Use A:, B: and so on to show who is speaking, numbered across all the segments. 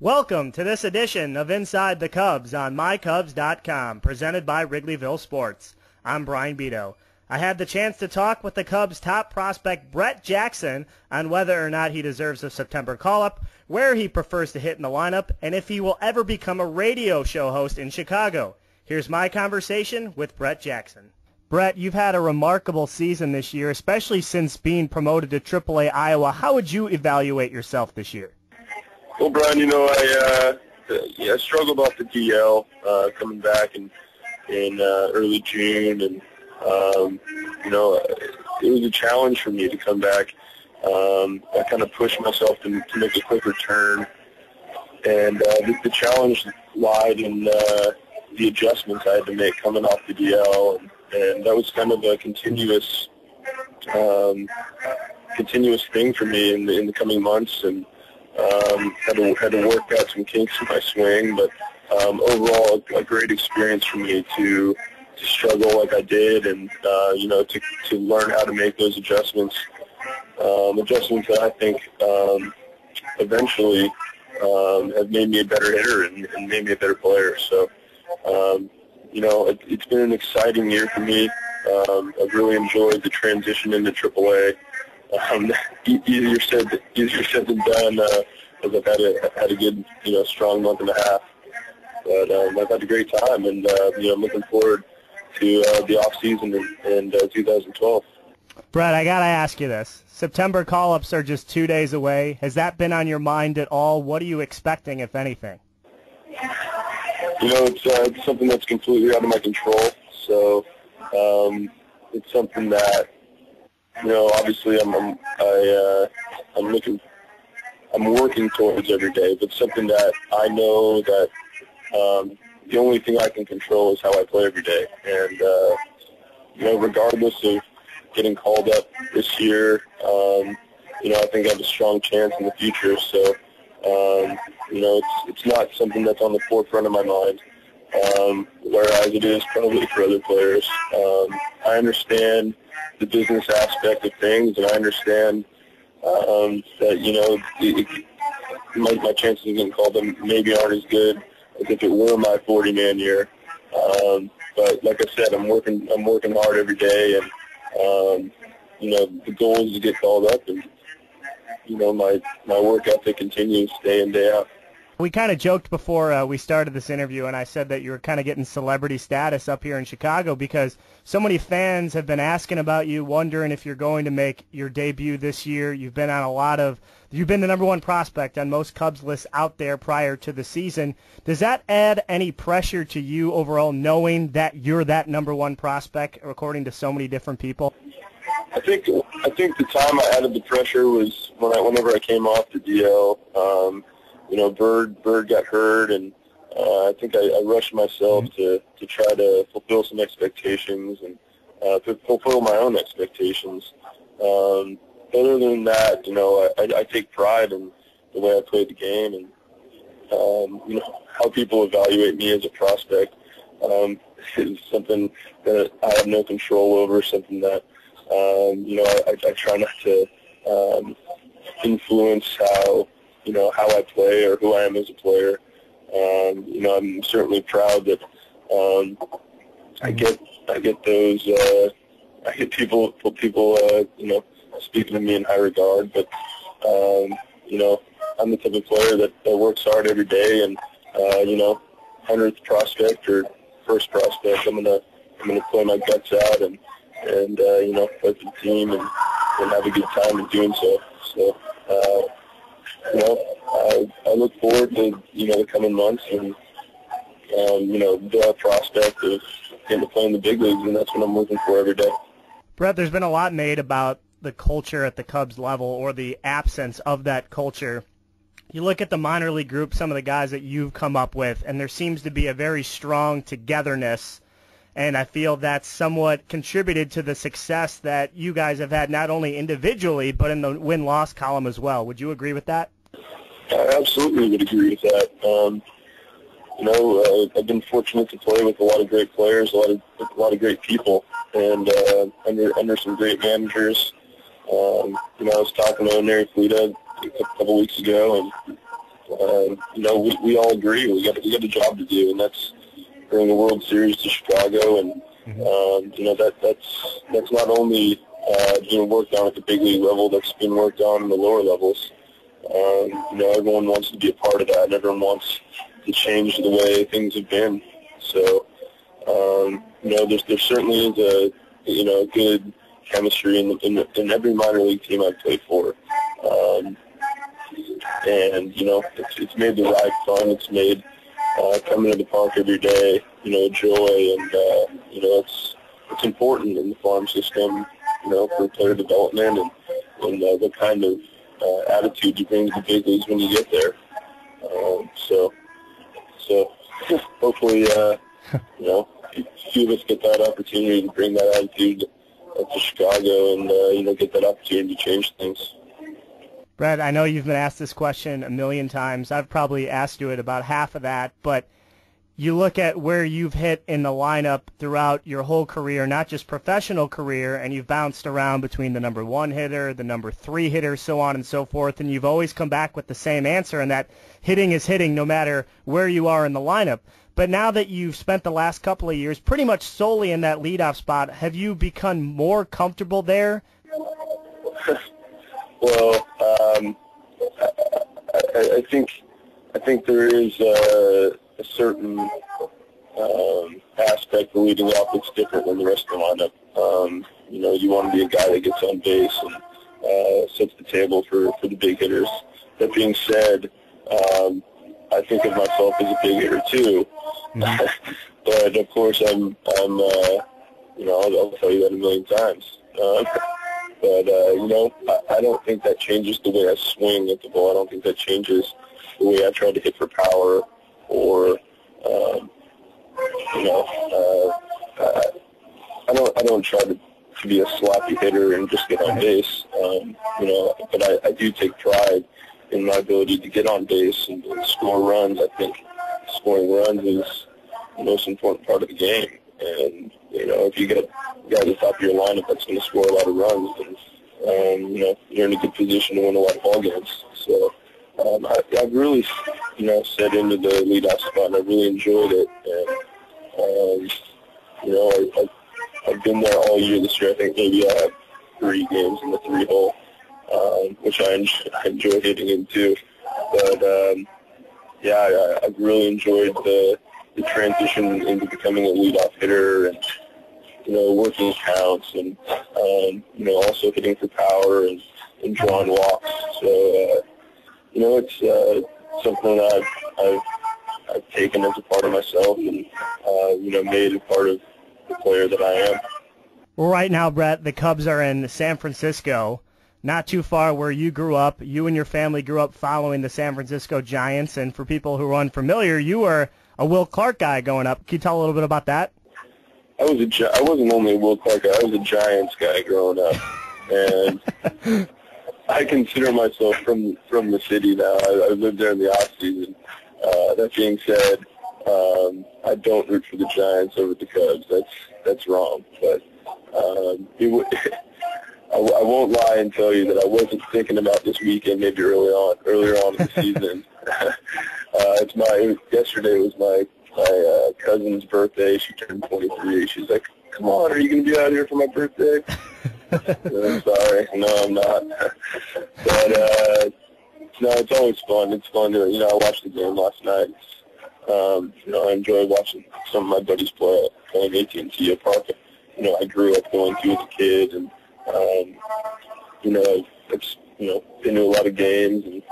A: Welcome to this edition of Inside the Cubs on mycubs.com, presented by Wrigley Field Sports. I'm Brian Bedo. I had the chance to talk with the Cubs' top prospect, Brett Jackson, on whether or not he deserves a September call-up, where he prefers to hit in the lineup, and if he will ever become a radio show host in Chicago. Here's my conversation with Brett Jackson. Brett, you've had a remarkable season this year, especially since being promoted to AAA Iowa. How would you evaluate yourself this year?
B: Well, Brian, I struggled off the DL coming back in early June, and it was a challenge for me to come back. I kind of pushed myself to make a quick return, and the challenge lied in the adjustments I had to make coming off the DL, and that was kind of a continuous thing for me in the coming months, and had to work out some kinks in my swing, but overall a great experience for me to struggle like I did, and to learn how to make those adjustments that I think eventually have made me a better hitter and made me a better player. So it's been an exciting year for me. I've really enjoyed the transition into AAA. Easier said than done, as I've had a good, strong month and a half. But I've had a great time, and I'm looking forward to the off season in 2012.
A: Brett, I gotta ask you this: September call-ups are just 2 days away. Has that been on your mind at all? What are you expecting, if anything?
B: It's something that's completely out of my control. So it's something that, obviously I'm working towards every day, but something that I know that the only thing I can control is how I play every day. And, regardless of getting called up this year, I think I have a strong chance in the future. So, it's not something that's on the forefront of my mind, whereas it is probably for other players. I understand the business aspect of things, and I understand that, my chances of getting called up maybe aren't as good as if it were my 40-man year. But like I said, I'm working hard every day, and the goal is to get called up, and my work ethic continues day in, day out.
A: We kind of joked before we started this interview, and I said that you were kind of getting celebrity status up here in Chicago because so many fans have been asking about you, wondering if you're going to make your debut this year. You've been the number one prospect on most Cubs lists out there prior to the season. Does that add any pressure to you overall, knowing that you're that number one prospect, according to so many different people?
B: I think the time I added the pressure was whenever I came off the DL. Bird got hurt, and I think I rushed myself to try to fulfill some expectations and to fulfill my own expectations. Other than that, I take pride in the way I played the game, and how people evaluate me as a prospect is something that I have no control over. Something that I try not to influence how I play or who I am as a player. I'm certainly proud that I get those I get people speaking to me in high regard, but I'm the type of player that works hard every day, and 100th prospect or first prospect, I'm gonna play my guts out and play for the team and have a good time in doing so. So I look forward to the coming months and the prospect of getting to play in the big leagues, and that's what I'm looking for every day.
A: Brett, there's been a lot made about the culture at the Cubs level, or the absence of that culture. You look at the minor league group, some of the guys that you've come up with, and there seems to be a very strong togetherness, and I feel that's somewhat contributed to the success that you guys have had, not only individually, but in the win-loss column as well. Would you agree with that?
B: I absolutely would agree with that. I've been fortunate to play with a lot of great players, a lot of great people, and under some great managers. I was talking to Neri Flita a couple weeks ago, and we all agree we got a job to do, and that's bring the World Series to Chicago, and that's not only being worked on at the big league level, that's been worked on in the lower levels. Everyone wants to be a part of that, and everyone wants to change the way things have been. So, there certainly is a good chemistry in every minor league team I've played for. It's made the ride fun. It's made coming to the park every day, joy, and it's important in the farm system, for player development and the kind of attitude you bring to the big leagues when you get there. So hopefully, a few of us get that opportunity to bring that attitude up to Chicago and get that opportunity to change things.
A: Brett, I know you've been asked this question a million times. I've probably asked you it about half of that, but you look at where you've hit in the lineup throughout your whole career, not just professional career, and you've bounced around between the number 1 hitter, the number 3 hitter, so on and so forth, and you've always come back with the same answer, and that hitting is hitting no matter where you are in the lineup. But now that you've spent the last couple of years pretty much solely in that leadoff spot, have you become more comfortable there?
B: Well, I think there is a certain aspect of leading off that's different than the rest of the lineup. You want to be a guy that gets on base and sets the table for the big hitters. That being said, I think of myself as a big hitter too. Mm-hmm. But of course, I'll tell you that a million times. But I don't think that changes the way I swing at the ball. I don't think that changes the way I try to hit for power, or I don't try to be a sloppy hitter and just get on base. But I do take pride in my ability to get on base and score runs. I think scoring runs is the most important part of the game. And, if you get a guy at the top of your lineup that's going to score a lot of runs, then, you're in a good position to win a lot of ball games. So I've really, set into the leadoff spot, and I really enjoyed it. And, I've been there all year this year. I think maybe I have 3 games in the 3-hole, which I enjoy hitting in too. But, I've really enjoyed the transition into becoming a leadoff hitter and, working counts and, also hitting for power and drawing walks. So, it's something that I've taken as a part of myself and, made a part of the player that I am.
A: Well, right now, Brett, the Cubs are in San Francisco, not too far where you grew up. You and your family grew up following the San Francisco Giants, and for people who are unfamiliar, you were a Will Clark guy growing up. Can you tell a little bit about that?
B: I wasn't only a Will Clark guy. I was a Giants guy growing up, and I consider myself from the city now. I lived there in the off season. That being said, I don't root for the Giants over the Cubs. That's wrong. But I won't lie and tell you that I wasn't thinking about this weekend maybe earlier on in the season. Yesterday was my cousin's birthday. She turned 23. She's like, "Come on, are you going to be out here for my birthday?" I'm sorry. No, I'm not. But no, it's always fun. It's fun to, I watched the game last night. I enjoy watching some of my buddies playing AT&T at Park. I grew up going to as a kid, and I've been to a lot of games, and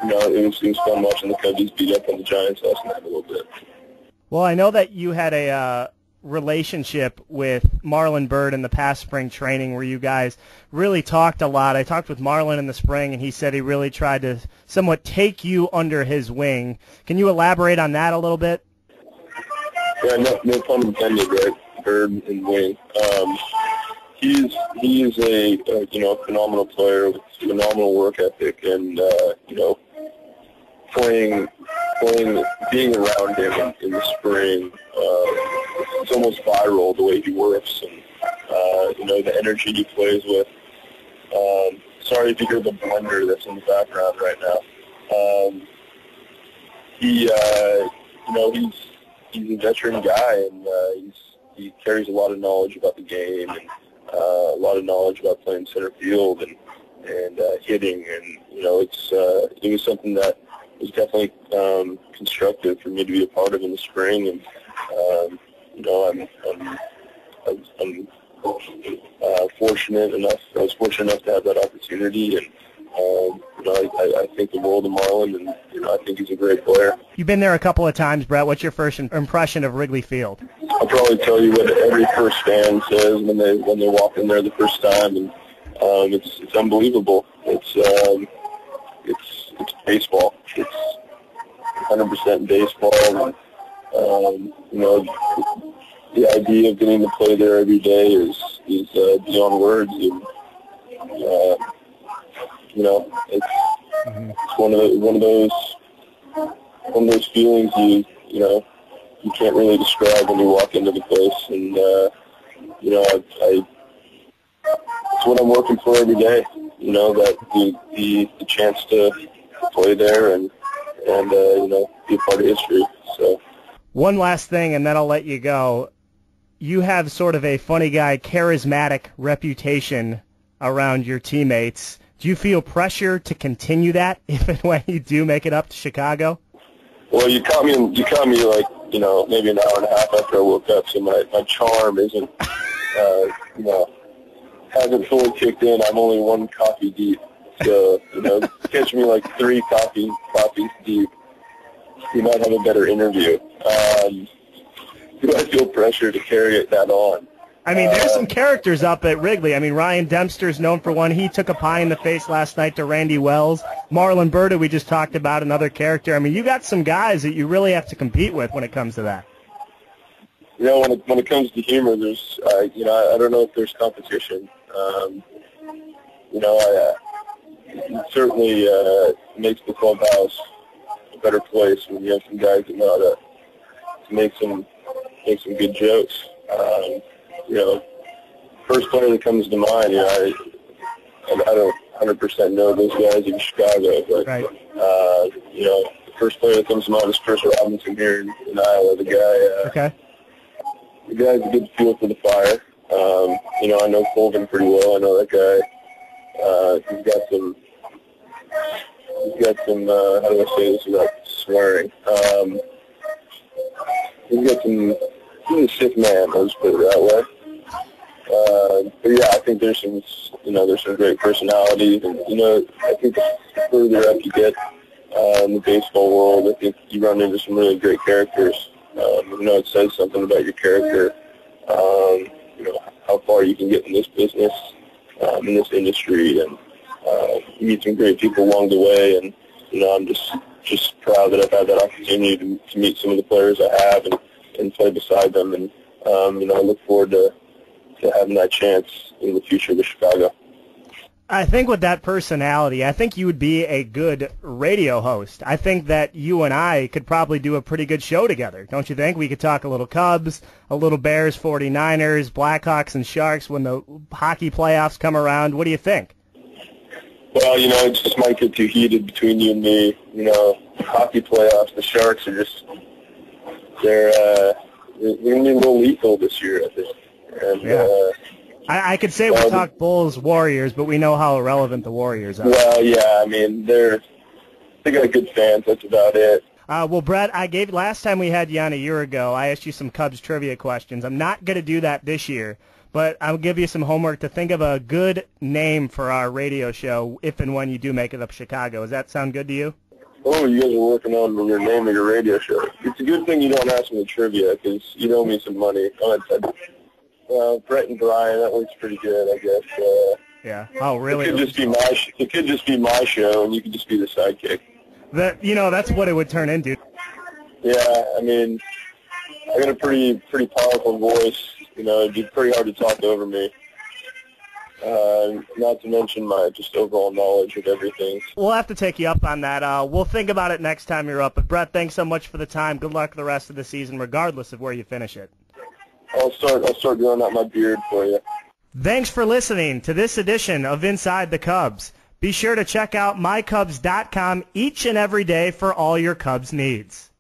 B: it was fun watching the Cubs beat up on the Giants last night a little bit.
A: Well, I know that you had a relationship with Marlon Byrd in the past spring training where you guys really talked a lot. I talked with Marlon in the spring, and he said he really tried to somewhat take you under his wing. Can you elaborate on that a little bit?
B: Yeah, no pun intended, right? Bird and wing. He is a phenomenal player with phenomenal work ethic, and being around him in the spring, it's almost viral the way he works, and the energy he plays with. Sorry if you hear the blender that's in the background right now. He, he's a veteran guy, and he carries a lot of knowledge about the game, and a lot of knowledge about playing center field and hitting, and it was something that was definitely constructive for me to be a part of in the spring, and I'm fortunate enough. I was fortunate enough to have that opportunity, and I think the world of Marlon, and I think he's a great player.
A: You've been there a couple of times, Brett. What's your first impression of Wrigley Field?
B: I'll probably tell you what every first fan says when they walk in there the first time, and it's unbelievable. It's baseball. It's 100% baseball, and the idea of getting to play there every day is beyond words. And, it's one of those feelings you can't really describe when you walk into the place, and it's what I'm working for every day. That the chance to play there and be a part of history. So.
A: One last thing, and then I'll let you go. You have sort of a funny guy, charismatic reputation around your teammates. Do you feel pressure to continue that if and when you do make it up to Chicago?
B: Well, you caught me like, maybe an hour and a half after I woke up, so my charm isn't, hasn't fully kicked in. I'm only one coffee deep. So, catch me like 3 coffees deep. You might have a better interview. Do I feel pressure to carry that on?
A: I mean, there's some characters up at Wrigley. I mean, Ryan Dempster's known for one. He took a pie in the face last night to Randy Wells. Marlon Bedo, we just talked about, another character. I mean, you got some guys that you really have to compete with when it comes to that.
B: When it comes to humor, there's, I don't know if there's competition. It certainly makes the clubhouse a better place when you have some guys that know how to make some good jokes. First player that comes to mind, I don't 100% know those guys in Chicago, but
A: right.
B: The first player that comes to mind is Chris Robinson here in Iowa. The guy's a good feel for the fire. I know Colvin pretty well. I know that guy. He's got some. How do I say this without swearing? He's a sick man. Let's put it that way. But yeah, I think there's some great personalities, and I think the further up you get in the baseball world, I think you run into some really great characters. It says something about your character. How far you can get in this business, in this industry, and you meet some great people along the way. And I'm just proud that I've had that opportunity to meet some of the players I have and play beside them. And I look forward to having that chance in the future with Chicago.
A: I think with that personality, I think you would be a good radio host. I think that you and I could probably do a pretty good show together. Don't you think? We could talk a little Cubs, a little Bears, 49ers, Blackhawks, and Sharks when the hockey playoffs come around. What do you think?
B: Well, it just might get too heated between you and me. Hockey playoffs, the Sharks are they're going to be a little lethal this year, I think. And,
A: yeah. I could say we talk Bulls, Warriors, but we know how irrelevant the Warriors are.
B: Well, yeah, I mean, they got good fans. That's about it.
A: Well, Brett, last time we had you on a year ago, I asked you some Cubs trivia questions. I'm not going to do that this year, but I'll give you some homework to think of a good name for our radio show if and when you do make it up Chicago. Does that sound good to you?
B: Oh, you guys are working on your name of your radio show. It's a good thing you don't ask me trivia because you owe me some money. Brett and Brian, that works pretty good, I guess.
A: Yeah. Oh, really?
B: It could just be my show, and you could just be the sidekick.
A: That's what it would turn into.
B: Yeah, I mean, I got a pretty powerful voice. It'd be pretty hard to talk over me. Not to mention my just overall knowledge of everything.
A: We'll have to take you up on that. We'll think about it next time you're up. But Brett, thanks so much for the time. Good luck the rest of the season, regardless of where you finish it.
B: I'll start growing out my beard for you.
A: Thanks for listening to this edition of Inside the Cubs. Be sure to check out mycubs.com each and every day for all your Cubs needs.